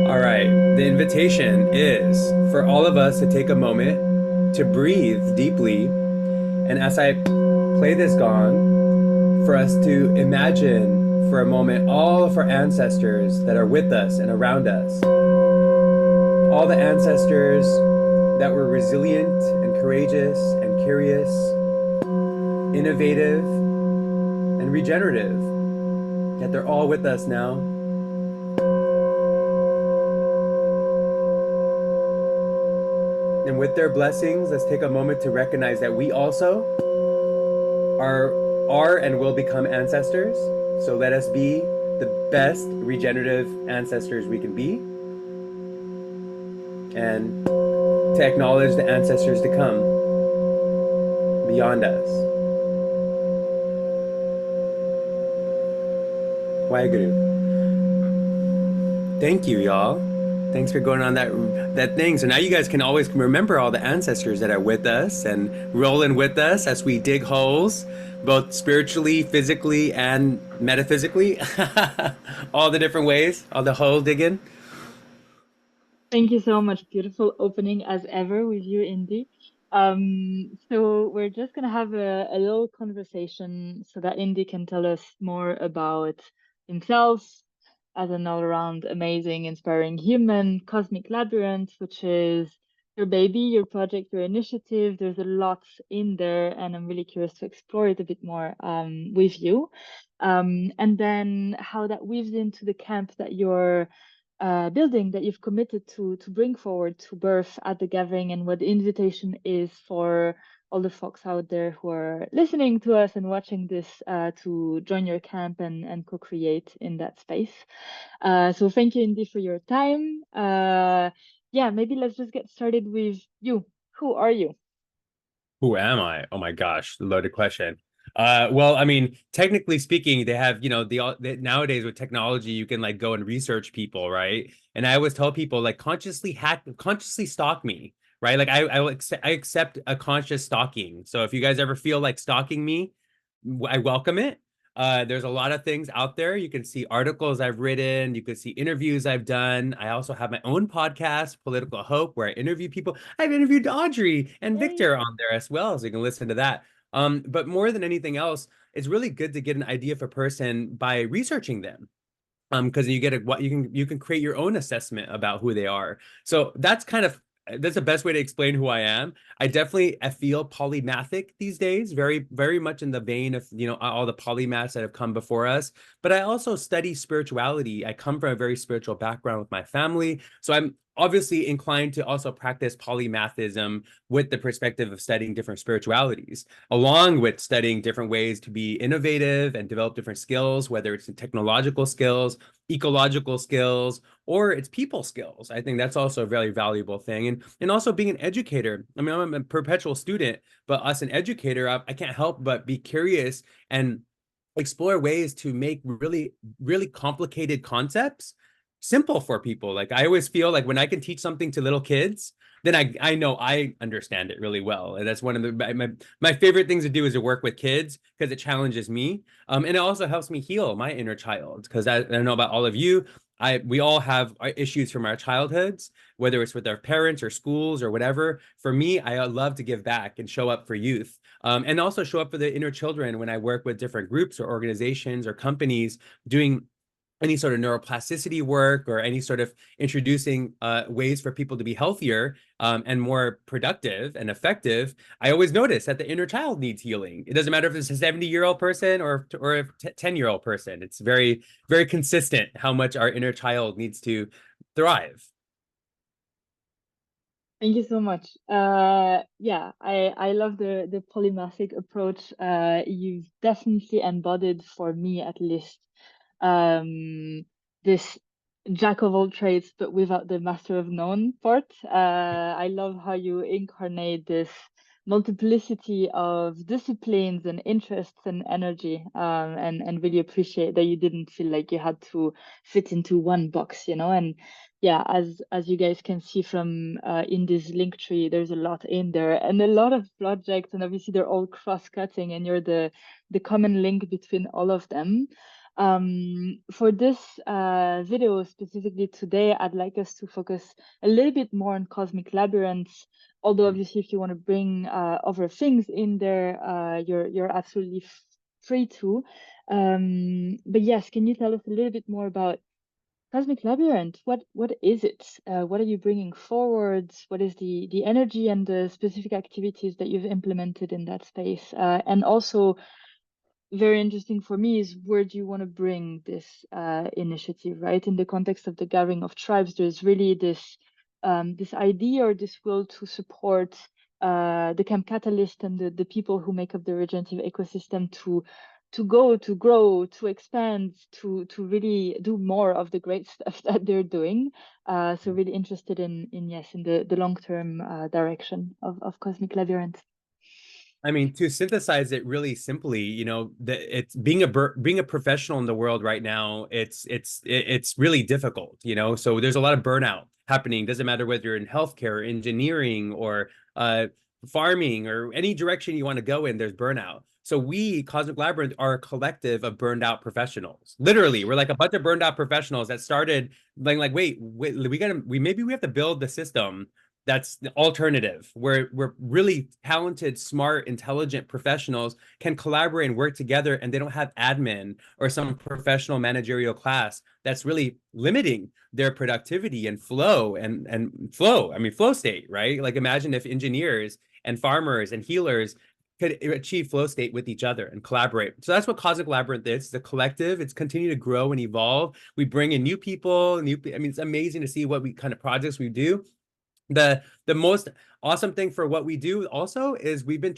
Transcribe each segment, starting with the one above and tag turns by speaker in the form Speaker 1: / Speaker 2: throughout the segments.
Speaker 1: All right, the invitation is for all of us to take a moment to breathe deeply. And as I play this gong, for us to imagine for a moment all of our ancestors that are with us and around us. All the ancestors that were resilient and courageous and curious, innovative and regenerative, yet they're all with us now. And with their blessings, let's take a moment to recognize that we also are and will become ancestors. So let us be the best regenerative ancestors we can be, and to acknowledge the ancestors to come beyond us. Waheguru. Thank you, y'all. Thanks for going on that thing. So now you guys can always remember all the ancestors that are with us and rolling with us as we dig holes, both spiritually, physically, and metaphysically. All the different ways, all the hole digging.
Speaker 2: Thank you so much. Beautiful opening as ever with you, Indy. So we're just gonna have a little conversation so that Indy can tell us more about himself as an all-around amazing, inspiring human, Cosmic Labyrinth, which is your baby, your project, your initiative. There's a lot in there, and I'm really curious to explore it a bit more with you. And then how that weaves into the camp that you're building that you've committed to bring forward to birth at the gathering, and what the invitation is for all the folks out there who are listening to us and watching this to join your camp and co-create in that space. So thank you, Indy, for your time. Yeah, maybe let's just get started with you. Who are you?
Speaker 1: Who am I? Oh my gosh, loaded question. Well, I mean, technically speaking, they have, nowadays with technology, you can like go and research people, right? And I always tell people like consciously stalk me, right? Like I accept a conscious stalking. So if you guys ever feel like stalking me, I welcome it. There's a lot of things out there. You can see articles I've written. You can see interviews I've done. I also have my own podcast, Political Hope, where I interview people. I've interviewed Audrey and
Speaker 2: Yay.
Speaker 1: Victor on there as well, so you can listen to that. But more than anything else, it's really good to get an idea of a person by researching them. Because you get what you can create your own assessment about who they are. So that's the best way to explain who I am. I feel polymathic these days, very much in the vein of all the polymaths that have come before us. But I also study spirituality. I come from a very spiritual background with my family, so I'm obviously inclined to also practice polymathism with the perspective of studying different spiritualities, along with studying different ways to be innovative and develop different skills, whether it's technological skills, ecological skills, or it's people skills. I think that's also a very valuable thing. And also being an educator. I mean, I'm a perpetual student, but as an educator, I can't help but be curious and explore ways to make really complicated concepts simple for people. Like I always feel like when I can teach something to little kids, then I know I understand it really well. And that's one of my favorite things to do is to work with kids because it challenges me. And it also helps me heal my inner child because I don't know about all of you. We all have issues from our childhoods, whether it's with our parents or schools or whatever. For me, I love to give back and show up for youth, and also show up for the inner children when I work with different groups or organizations or companies doing any sort of neuroplasticity work or any sort of introducing ways for people to be healthier and more productive and effective. I always notice that the inner child needs healing. It doesn't matter if it's a 70-year-old person or a 10-year-old person. It's very consistent how much our inner child needs to thrive.
Speaker 2: Thank you so much. Yeah, I love the polymathic approach. You've definitely embodied for me at least this jack of all trades, but without the master of none part. I love how you incarnate this multiplicity of disciplines and interests and energy, and really appreciate that you didn't feel like you had to fit into one box, and yeah, as you guys can see from in this link tree, there's a lot in there and a lot of projects, and obviously they're all cross-cutting, and you're the common link between all of them. For this video specifically today, I'd like us to focus a little bit more on Cosmic Labyrinths. Although obviously, if you want to bring other things in there, you're absolutely free to. But yes, can you tell us a little bit more about Cosmic Labyrinth? What is it? What are you bringing forward? What is the energy and the specific activities that you've implemented in that space? And also, very interesting for me is where do you want to bring this initiative, right? In the context of the gathering of tribes, there's really this idea or this will to support the Camp Catalyst and the people who make up the regenerative ecosystem to go, to grow, to expand, to really do more of the great stuff that they're doing. So really interested in yes, in the long-term direction of Cosmic Labyrinth.
Speaker 1: I mean, to synthesize it really simply, you know, it's being a professional in the world right now. It's really difficult, you know. So there's a lot of burnout happening. Doesn't matter whether you're in healthcare, or engineering, or farming, or any direction you want to go in. There's burnout. So we, Cosmic Labyrinth, are a collective of burned out professionals. Literally, we're like a bunch of burned out professionals that started like wait, maybe we have to build the system that's the alternative where really talented, smart, intelligent professionals can collaborate and work together, and they don't have admin or some professional managerial class that's really limiting their productivity and flow and flow. I mean, flow state, right? Like imagine if engineers and farmers and healers could achieve flow state with each other and collaborate. So that's what Cosmic Labyrinth is. It's a collective. It's continued to grow and evolve. We bring in new people, I mean, it's amazing to see what we kind of projects we do. The most awesome thing for what we do also is we've been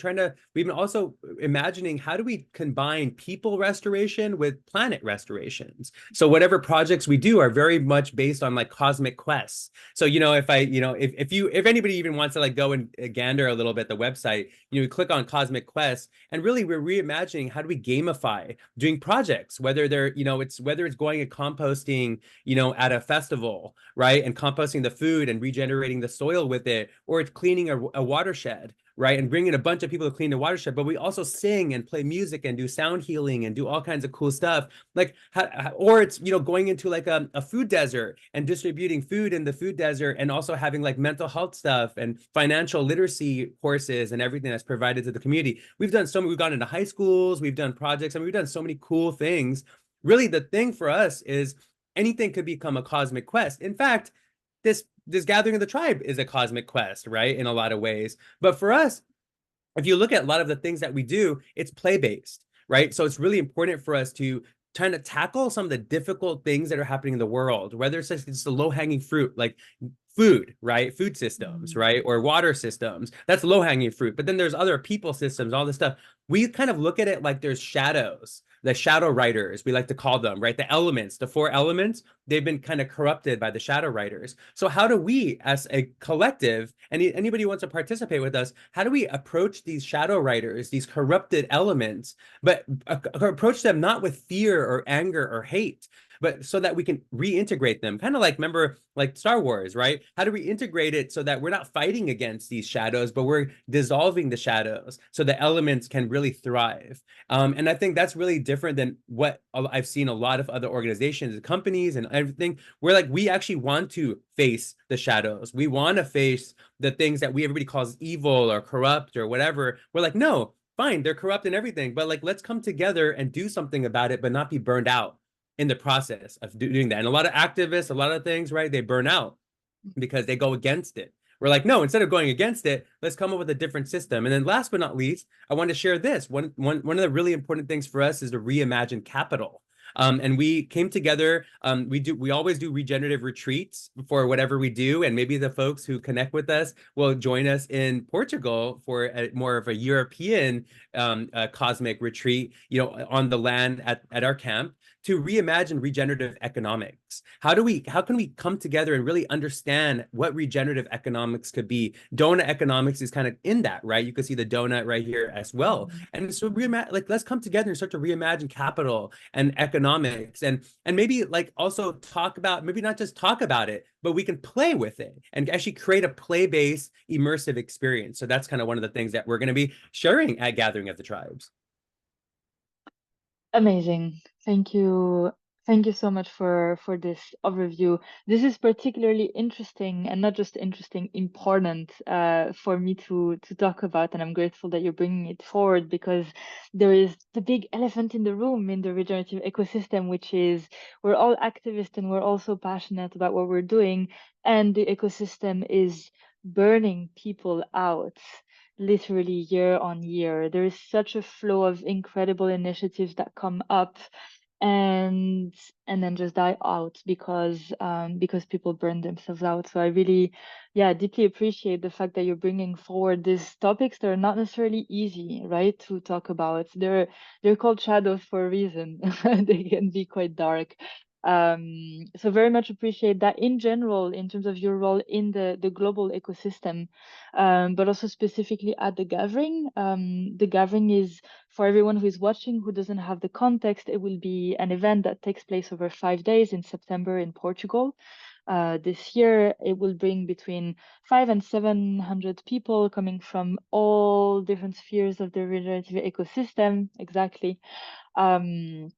Speaker 1: also imagining how do we combine people restoration with planet restorations. So whatever projects we do are very much based on like cosmic quests. So you know, if anybody even wants to like go and gander a little bit the website, you know, click on cosmic quests, and really we're reimagining how do we gamify doing projects, whether they're, you know, whether it's going and composting, you know, at a festival, right, and composting the food and regenerating the soil with it, or it's cleaning a watershed, right, and bringing a bunch of people to clean the watershed. But we also sing and play music and do sound healing and do all kinds of cool stuff, like or it's, you know, going into like a food desert and distributing food in the food desert, and also having like mental health stuff and financial literacy courses and everything that's provided to the community. We've gone into high schools, we've done projects, I mean, we've done so many cool things. Really, the thing for us is anything could become a cosmic quest. In fact, this gathering of the tribe is a cosmic quest, right? In a lot of ways. But for us, if you look at a lot of the things that we do, it's play-based, right? So it's really important for us to trying to tackle some of the difficult things that are happening in the world, whether it's just the low-hanging fruit, like food, right? Food systems, right? Or water systems. That's low-hanging fruit. But then there's other people systems, all this stuff. We kind of look at it like there's shadows, the shadow writers, we like to call them, right? The elements, the four elements, they've been kind of corrupted by the shadow writers. So how do we, as a collective, anybody who wants to participate with us, how do we approach these shadow writers, these corrupted elements, but approach them not with fear or anger or hate, but so that we can reintegrate them? Kind of like, remember, like Star Wars, right? How do we integrate it so that we're not fighting against these shadows, but we're dissolving the shadows so the elements can really thrive? And I think that's really different than what I've seen a lot of other organizations and companies and everything. We're like, we actually want to face the shadows. We want to face the things that everybody calls evil or corrupt or whatever. We're like, no, fine, they're corrupt and everything, but like, let's come together and do something about it, but not be burned out in the process of doing that. And a lot of activists, a lot of things, right, they burn out because they go against it. We're like, no, instead of going against it, let's come up with a different system. And then last but not least, I want to share this. One of the really important things for us is to reimagine capital. And we came together. We always do regenerative retreats for whatever we do, and maybe the folks who connect with us will join us in Portugal for more of a European cosmic retreat, you know, on the land at our camp, to reimagine regenerative economics. How can we come together and really understand what regenerative economics could be? Donut economics is kind of in that, right? You can see the donut right here as well. And so let's come together and start to reimagine capital and economics, and maybe like also talk about, maybe not just talk about it, but we can play with it and actually create a play-based immersive experience. So that's kind of one of the things that we're going to be sharing at Gathering of the Tribes.
Speaker 2: Amazing. Thank you. Thank you so much for this overview. This is particularly interesting and not just interesting, important for me to talk about. And I'm grateful that you're bringing it forward because there is the big elephant in the room in the regenerative ecosystem, which is we're all activists and we're also passionate about what we're doing. And the ecosystem is burning people out literally year on year. There is such a flow of incredible initiatives that come up and and then just die out because people burn themselves out. So I really, yeah, deeply appreciate the fact that you're bringing forward these topics that are not necessarily easy, right, to talk about. They're called shadows for a reason. They can be quite dark. So very much appreciate that in general, in terms of your role in the global ecosystem, but also specifically at the gathering. The gathering is, for everyone who is watching who doesn't have the context, it will be an event that takes place over 5 days in September in Portugal. This year, it will bring between 500 and 700 people coming from all different spheres of the regenerative ecosystem. Exactly. Um,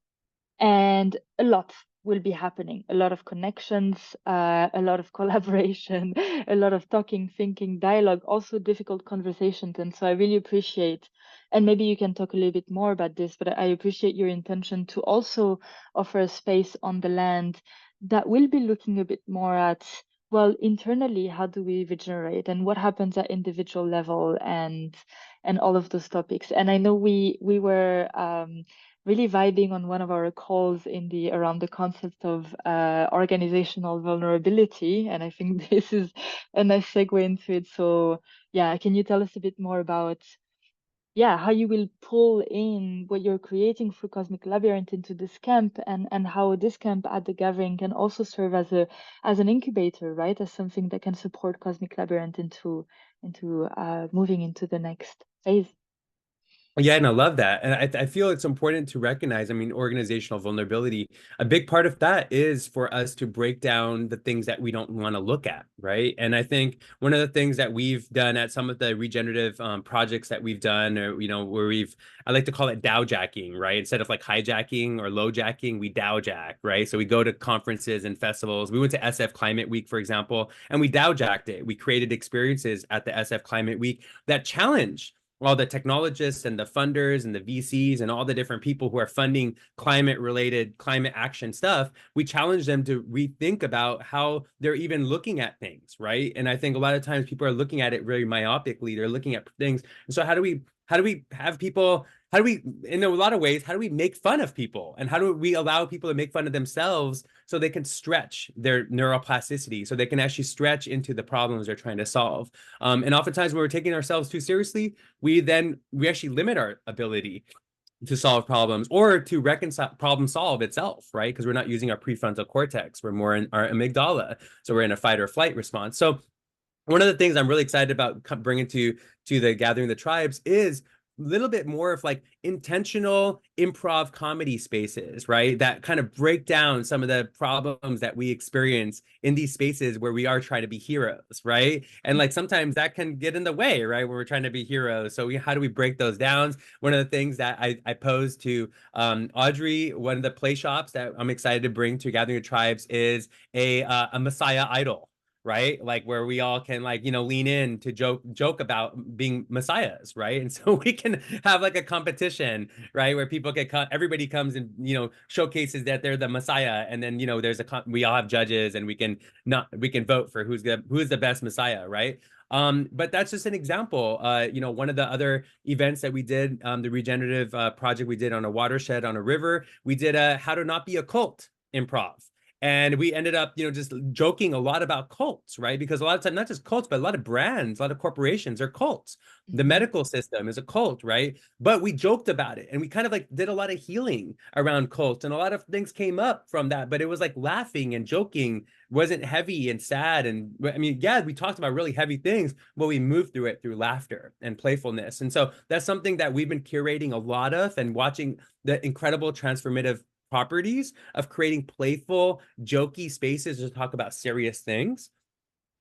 Speaker 2: and a lot will be happening, a lot of connections, a lot of collaboration, a lot of talking, thinking, dialogue, also difficult conversations. And so I really appreciate, and maybe you can talk a little bit more about this, but I appreciate your intention to also offer a space on the land that will be looking a bit more at, well, internally, how do we regenerate and what happens at individual level, and all of those topics. And I know we were really vibing on one of our calls in the around the concept of organizational vulnerability, and I think this is a nice segue into it. So yeah, can you tell us a bit more about, yeah, how you will pull in what you're creating for Cosmic Labyrinth into this camp, and how this camp at the gathering can also serve as an incubator, right, as something that can support Cosmic Labyrinth into moving into the next phase.
Speaker 1: Yeah, and I love that. And I feel it's important to recognize, I mean, organizational vulnerability, a big part of that is for us to break down the things that we don't want to look at, right? And I think one of the things that we've done at some of the regenerative projects that we've done, or, where I like to call it Dow jacking, right? Instead of like hijacking or low jacking, we Dow jack, right? So we go to conferences and festivals. We went to SF Climate Week, for example, and we Dow jacked it. We created experiences at the SF Climate Week that challenge all the technologists and the funders and the VCs and all the different people who are funding climate related climate action stuff, we challenge them to rethink about how they're even looking at things, right? And I think a lot of times people are looking at it very myopically. They're looking at things. And so how do we have people, how do we, in a lot of ways, how do we make fun of people? And how do we allow people to make fun of themselves so they can stretch their neuroplasticity, so they can actually stretch into the problems they're trying to solve? And oftentimes when we're taking ourselves too seriously, we actually limit our ability to solve problems or to reconcile problem solve itself, right? Because we're not using our prefrontal cortex. We're more in our amygdala. So we're in a fight or flight response. So one of the things I'm really excited about bringing to the Gathering of the Tribes is a little bit more of like intentional improv comedy spaces, right? That kind of break down some of the problems that we experience in these spaces where we are trying to be heroes, right? And like sometimes that can get in the way, right? When we're trying to be heroes. So how do we break those down? One of the things that I posed to Audrey, one of the play shops that I'm excited to bring to Gathering of Tribes is a Messiah idol, right? Like where we all can like, lean in to joke about being messiahs, right? And so we can have like a competition, right? Where people get everybody comes and, showcases that they're the messiah. And then, we all have judges and we can vote for who's the best messiah, right? But that's just an example. One of the other events that we did, the regenerative project we did on a watershed on a river, we did a how to not be a cult improv. And we ended up, just joking a lot about cults, right? Because a lot of time, not just cults, but a lot of brands, a lot of corporations are cults. The
Speaker 2: Mhm.
Speaker 1: medical system is a cult, right? But we joked about it and we kind of like did a lot of healing around cults and a lot of things came up from that. But it was like laughing and joking, wasn't heavy and sad. And I mean, yeah, we talked about really heavy things, but we moved through it through laughter and playfulness. And so that's something that we've been curating a lot of and watching the incredible transformative properties of creating playful, jokey spaces to talk about serious things.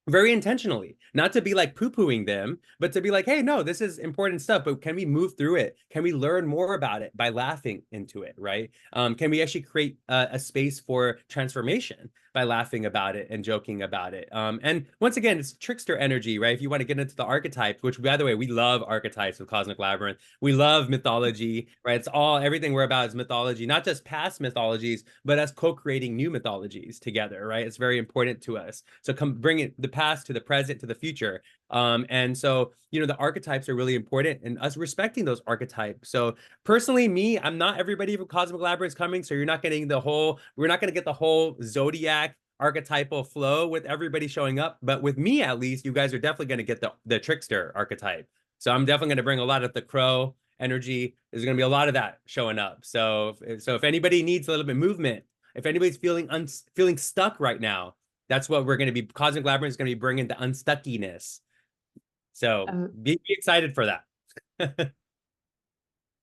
Speaker 1: very intentionally, not to be like poo-pooing them, but to be like, hey, no, this is important stuff, but can we move through it? Can we learn more about it by laughing into it, right? Can we actually create a space for transformation by laughing about it and joking about it? And once again, it's trickster energy, right? If you want to get into the archetypes, which by the way, we love archetypes with Cosmic Labyrinth. We love mythology, right? It's all, everything we're about is mythology, not just past mythologies, but us co-creating new mythologies together, right? It's very important to us. So come bring it the past to the present to the future. And so, the archetypes are really important and us respecting those archetypes. So personally, me, I'm not everybody from Cosmic Labyrinth coming. So we're not going to get the whole zodiac archetypal flow with everybody showing up. But with me, at least, you guys are definitely going to get the trickster archetype. So I'm definitely going to bring a lot of the crow energy. There's going to be a lot of that showing up. So if anybody needs a little bit of movement, if anybody's feeling stuck right now, that's what we're going to be. Cosmic Labyrinth is going to be bringing the unstuckiness. So
Speaker 2: Um,
Speaker 1: be excited for that.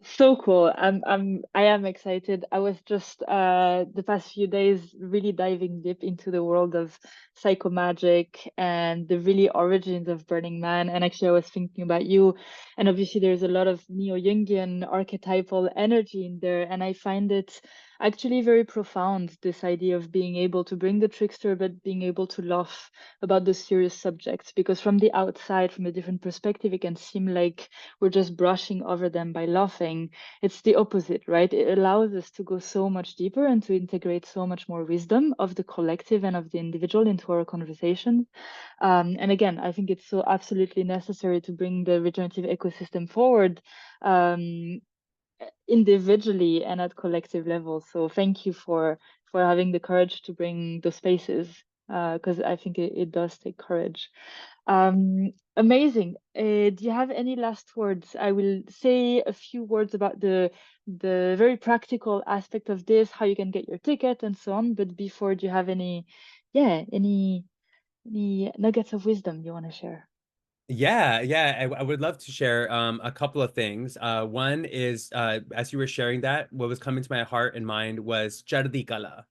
Speaker 2: So cool. I am excited. I was just the past few days really diving deep into the world of psychomagic and the really origins of Burning Man. And actually I was thinking about you, and obviously there's a lot of neo-Jungian archetypal energy in there. And I find it actually very profound, this idea of being able to bring the trickster, but being able to laugh about the serious subjects. Because from the outside, from a different perspective, it can seem like we're just brushing over them by laughing. It's the opposite, right? It allows us to go so much deeper and to integrate so much more wisdom of the collective and of the individual into our conversations. And again, I think it's so absolutely necessary to bring the regenerative ecosystem forward, individually and at collective level. So thank you for having the courage to bring the spaces, because I think it does take courage. Amazing. Do you have any last words? I will say a few words about the very practical aspect of this, how you can get your ticket and so on. But before, do you have any nuggets of wisdom you want to share?
Speaker 1: Yeah, I would love to share a couple of things. One is as you were sharing that, what was coming to my heart and mind was Chardikala.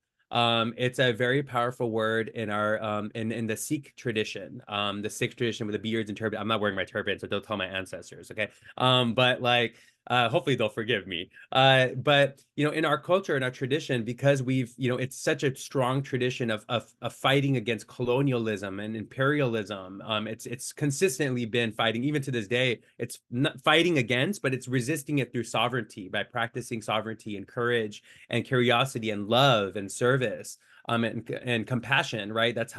Speaker 1: It's a very powerful word in our in the Sikh tradition. The Sikh tradition with the beards and turban. I'm not wearing my turban, so don't tell my ancestors, okay? But like hopefully they'll forgive me. But in our culture, in our tradition, because it's such a strong tradition of fighting against colonialism and imperialism. It's consistently been fighting, even to this day. It's not fighting against, but it's resisting it through sovereignty by practicing sovereignty and courage and curiosity and love and service. And compassion, right? That's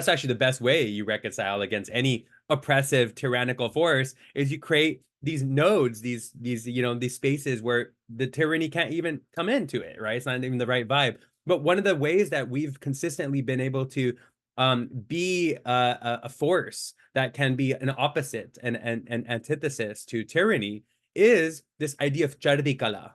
Speaker 1: actually the best way you reconcile against any oppressive, tyrannical force is you create these nodes, these spaces where the tyranny can't even come into it, right? It's not even the right vibe. But one of the ways that we've consistently been able to be a force that can be an opposite and an antithesis to tyranny is this idea of Chardikala.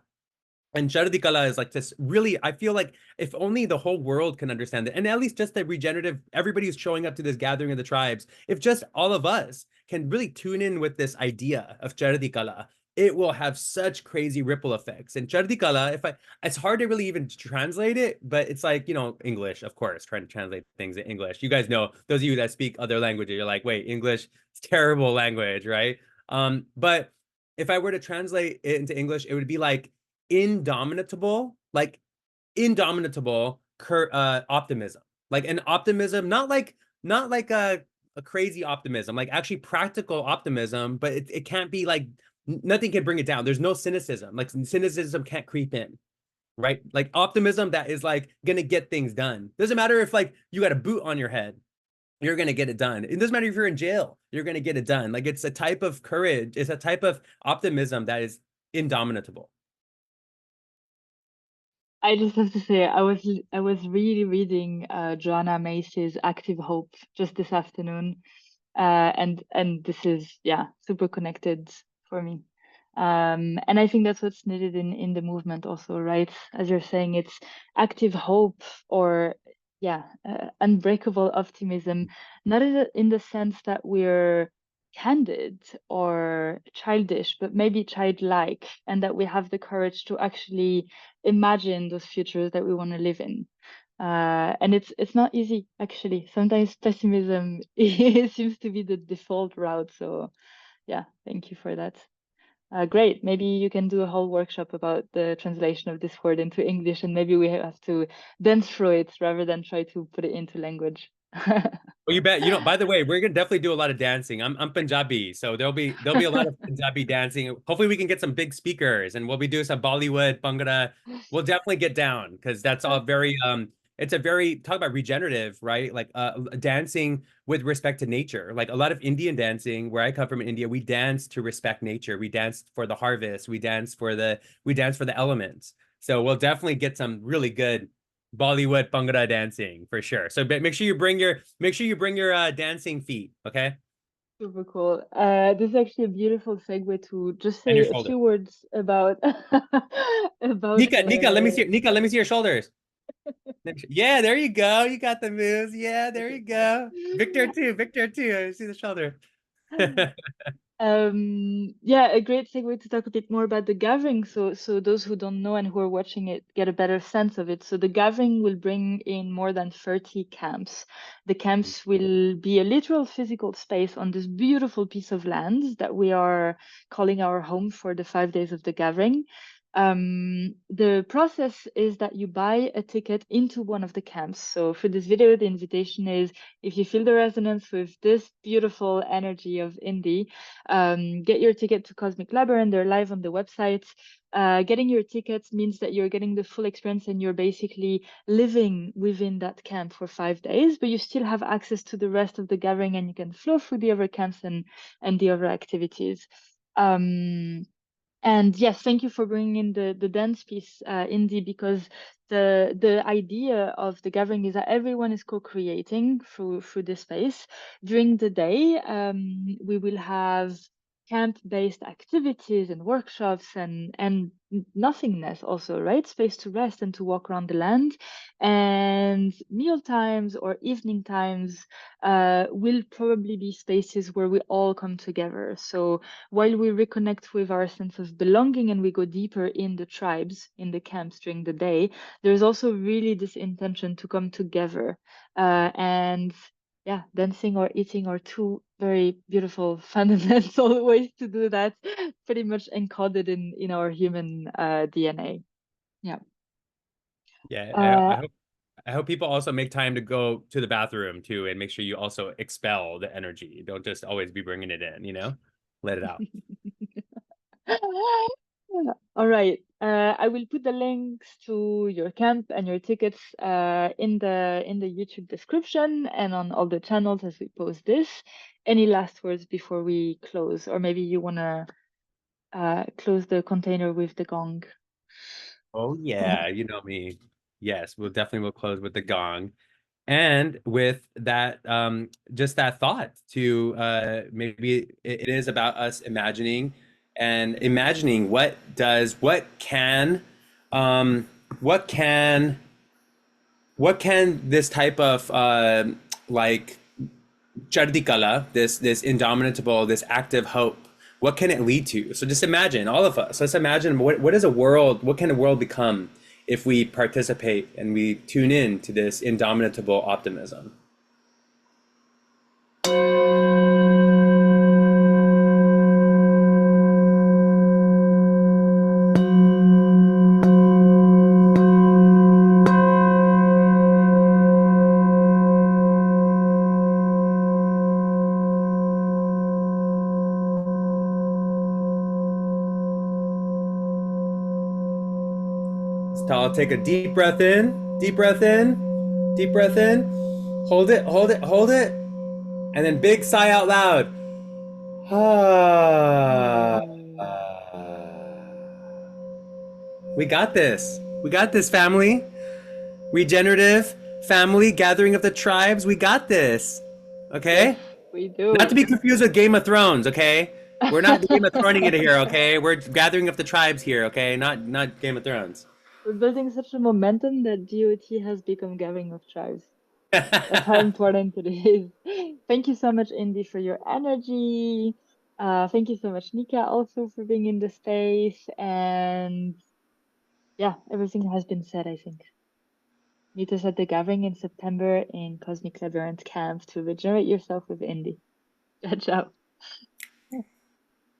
Speaker 1: And Jaradikala is like this really, I feel like if only the whole world can understand it, and at least just the regenerative, everybody who's showing up to this gathering of the tribes, if just all of us can really tune in with this idea of Jaradikala, it will have such crazy ripple effects. And Jaradikala, it's hard to really even translate it, but it's like, English, of course, trying to translate things in English. You guys know, those of you that speak other languages, you're like, wait, English, it's terrible language, right? But if I were to translate it into English, it would be indomitable, like indomitable optimism, like an optimism, not like a crazy optimism, like actually practical optimism, but it can't be like nothing can bring it down. There's no cynicism, like cynicism can't creep in, right? Like optimism that is like gonna get things done. Doesn't matter if like you got a boot on your head, you're going to get it done. It doesn't matter if you're in jail, you're going to get it done. Like it's a type of courage, it's a type of optimism that is indomitable.
Speaker 2: I just have to say, I was really reading Joanna Macy's Active Hope just this afternoon, and this is, yeah, super connected for me. And I think that's what's needed in the movement also, right? As you're saying, it's active hope, or yeah, unbreakable optimism, not in the sense that we're candid or childish, but maybe childlike, and that we have the courage to actually imagine those futures that we want to live in. And it's not easy, actually. Sometimes pessimism seems to be the default route. So yeah, thank you for that. Great. Maybe you can do a whole workshop about the translation of this word into English, and maybe we have to dance through it rather than try to put it into language.
Speaker 1: Well, you bet. You know, by the way, we're gonna definitely do a lot of dancing. I'm Punjabi, so there'll be a lot of Punjabi dancing. Hopefully, we can get some big speakers, and we'll be doing some Bollywood, Bhangra. We'll definitely get down because that's all very It's a very talk about regenerative, right? Like dancing with respect to nature. Like a lot of Indian dancing, where I come from in India, we dance to respect nature. We dance for the harvest. We dance for the elements. So we'll definitely get some really good Bollywood Bhangra dancing for sure. So make sure you bring your dancing feet, okay?
Speaker 2: Super cool. This is actually a beautiful segue to just
Speaker 1: And your
Speaker 2: say a
Speaker 1: shoulder.
Speaker 2: few words about about
Speaker 1: Nika, let me see your shoulders. Yeah, there you go. You got the moves. Yeah, there you go. Victor too. I see the shoulder.
Speaker 2: Yeah, a great segue to talk a bit more about the gathering. So those who don't know and who are watching it get a better sense of it. So the gathering will bring in more than 30 camps. The camps will be a literal physical space on this beautiful piece of land that we are calling our home for the 5 days of the gathering. The process is that you buy a ticket into one of the camps. So for this video, the invitation is, if you feel the resonance with this beautiful energy of Indy, get your ticket to Cosmic Labyrinth. They're live on the website. Getting your tickets means that you're getting the full experience and you're basically living within that camp for 5 days, but you still have access to the rest of the gathering and you can flow through the other camps and the other activities. And yes, thank you for bringing in the dance piece, Indy, because the idea of the gathering is that everyone is co-creating through this space. During the day, we will have camp-based activities and workshops and nothingness also, right? Space to rest and to walk around the land. And meal times or evening times will probably be spaces where we all come together. So while we reconnect with our sense of belonging and we go deeper in the tribes, in the camps during the day, there's also really this intention to come together. And yeah, dancing or eating are two very beautiful fundamental ways to do that, pretty much encoded in our human DNA. Yeah.
Speaker 1: Yeah,
Speaker 2: Uh,
Speaker 1: I hope people also make time to go to the bathroom too, and make sure you also expel the energy. Don't just always be bringing it in, you know? Let it out.
Speaker 2: All right. I will put the links to your camp and your tickets in the YouTube description and on all the channels as we post this. Any last words before we close, or maybe you wanna close the container with the gong?
Speaker 1: Oh yeah, you know me. Yes, we'll definitely will close with the gong. And with that, just that thought to maybe it is about us imagining and imagining um, what can, what can this type of like Chardikala, this indomitable, this active hope, what can it lead to? So just imagine, all of us. Let's imagine what is a world, what can a world become if we participate and we tune in to this indomitable optimism? So I'll take a deep breath in, deep breath in, deep breath in. Hold it, hold it, hold it. And then big sigh out loud. Ah.
Speaker 2: Mm.
Speaker 1: We got this. We got this, family. Regenerative family gathering of the tribes. We got this.
Speaker 2: Yes,
Speaker 1: Okay?
Speaker 2: we
Speaker 1: Not to
Speaker 2: do.
Speaker 1: be confused with Game of Thrones, okay? We're not Game of Throning it here, okay? We're gathering of the tribes here, okay? Not Game of Thrones.
Speaker 2: We're building such a momentum that GOT has become Gathering of Tribes. That's how important it is. Thank you so much, Indy, for your energy. Thank you so much, Nika, also for being in the space. And yeah, everything has been said, I think. Meet us at the gathering in September in Cosmic Labyrinth camp to regenerate yourself with Indy. Ciao, ciao.